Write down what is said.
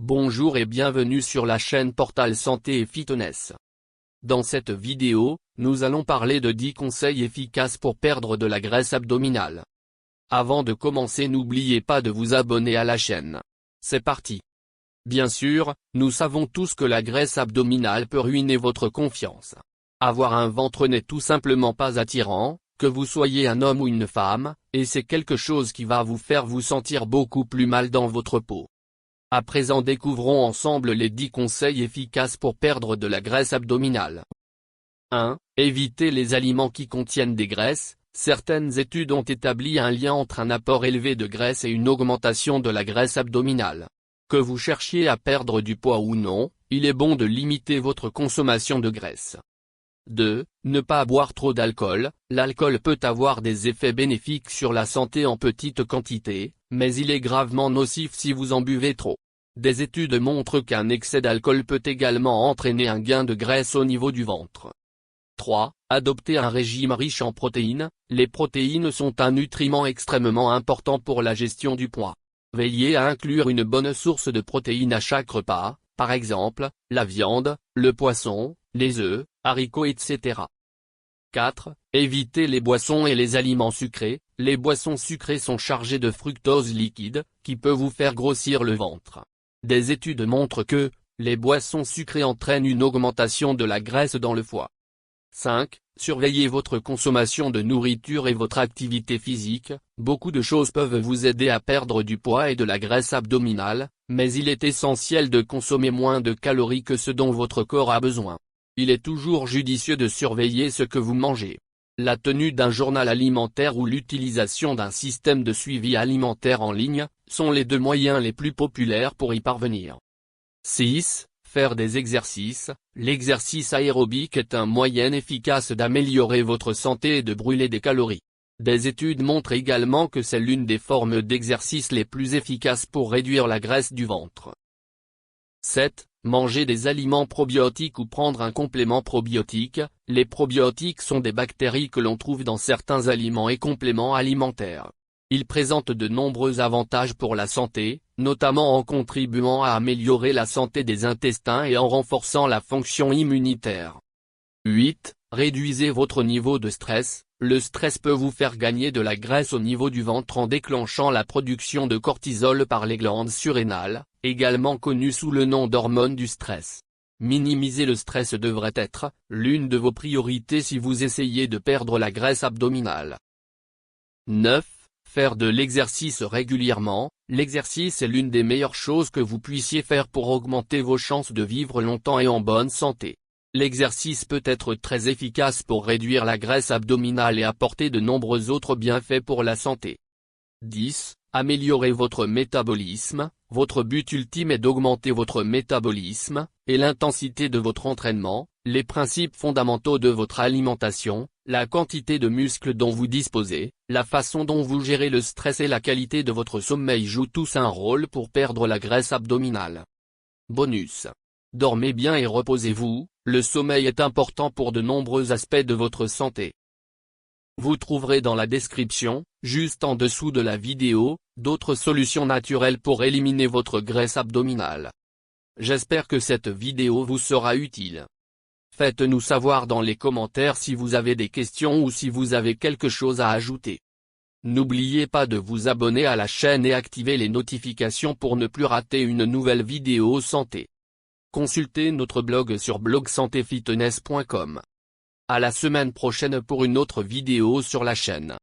Bonjour et bienvenue sur la chaîne Portal Santé et Fitness. Dans cette vidéo, nous allons parler de 10 conseils efficaces pour perdre de la graisse abdominale. Avant de commencer, n'oubliez pas de vous abonner à la chaîne. C'est parti. Bien sûr, nous savons tous que la graisse abdominale peut ruiner votre confiance. Avoir un ventre n'est tout simplement pas attirant, que vous soyez un homme ou une femme, et c'est quelque chose qui va vous faire vous sentir beaucoup plus mal dans votre peau. À présent, découvrons ensemble les 10 conseils efficaces pour perdre de la graisse abdominale. 1. Évitez les aliments qui contiennent des graisses. Certaines études ont établi un lien entre un apport élevé de graisse et une augmentation de la graisse abdominale. Que vous cherchiez à perdre du poids ou non, il est bon de limiter votre consommation de graisse. 2. Ne pas boire trop d'alcool. L'alcool peut avoir des effets bénéfiques sur la santé en petite quantité, mais il est gravement nocif si vous en buvez trop. Des études montrent qu'un excès d'alcool peut également entraîner un gain de graisse au niveau du ventre. 3. Adoptez un régime riche en protéines. Les protéines sont un nutriment extrêmement important pour la gestion du poids. Veillez à inclure une bonne source de protéines à chaque repas, par exemple, la viande, le poisson, les œufs, haricots etc. 4. Évitez les boissons et les aliments sucrés. Les boissons sucrées sont chargées de fructose liquide, qui peut vous faire grossir le ventre. Des études montrent que les boissons sucrées entraînent une augmentation de la graisse dans le foie. 5. Surveillez votre consommation de nourriture et votre activité physique. Beaucoup de choses peuvent vous aider à perdre du poids et de la graisse abdominale, mais il est essentiel de consommer moins de calories que ce dont votre corps a besoin. Il est toujours judicieux de surveiller ce que vous mangez. La tenue d'un journal alimentaire ou l'utilisation d'un système de suivi alimentaire en ligne sont les deux moyens les plus populaires pour y parvenir. 6. Faire des exercices. L'exercice aérobique est un moyen efficace d'améliorer votre santé et de brûler des calories. Des études montrent également que c'est l'une des formes d'exercice les plus efficaces pour réduire la graisse du ventre. 7. Manger des aliments probiotiques ou prendre un complément probiotique. Les probiotiques sont des bactéries que l'on trouve dans certains aliments et compléments alimentaires. Ils présentent de nombreux avantages pour la santé, notamment en contribuant à améliorer la santé des intestins et en renforçant la fonction immunitaire. 8. Réduisez votre niveau de stress. Le stress peut vous faire gagner de la graisse au niveau du ventre en déclenchant la production de cortisol par les glandes surrénales, également connues sous le nom d'hormone du stress. Minimiser le stress devrait être l'une de vos priorités si vous essayez de perdre la graisse abdominale. 9. Faire de l'exercice régulièrement. L'exercice est l'une des meilleures choses que vous puissiez faire pour augmenter vos chances de vivre longtemps et en bonne santé. L'exercice peut être très efficace pour réduire la graisse abdominale et apporter de nombreux autres bienfaits pour la santé. 10. Améliorer votre métabolisme. Votre but ultime est d'augmenter votre métabolisme, et l'intensité de votre entraînement, les principes fondamentaux de votre alimentation, la quantité de muscles dont vous disposez, la façon dont vous gérez le stress et la qualité de votre sommeil jouent tous un rôle pour perdre la graisse abdominale. Bonus. Dormez bien et reposez-vous, le sommeil est important pour de nombreux aspects de votre santé. Vous trouverez dans la description, juste en dessous de la vidéo, d'autres solutions naturelles pour éliminer votre graisse abdominale. J'espère que cette vidéo vous sera utile. Faites-nous savoir dans les commentaires si vous avez des questions ou si vous avez quelque chose à ajouter. N'oubliez pas de vous abonner à la chaîne et activer les notifications pour ne plus rater une nouvelle vidéo santé. Consultez notre blog sur blogsantéfitness.com. À la semaine prochaine pour une autre vidéo sur la chaîne.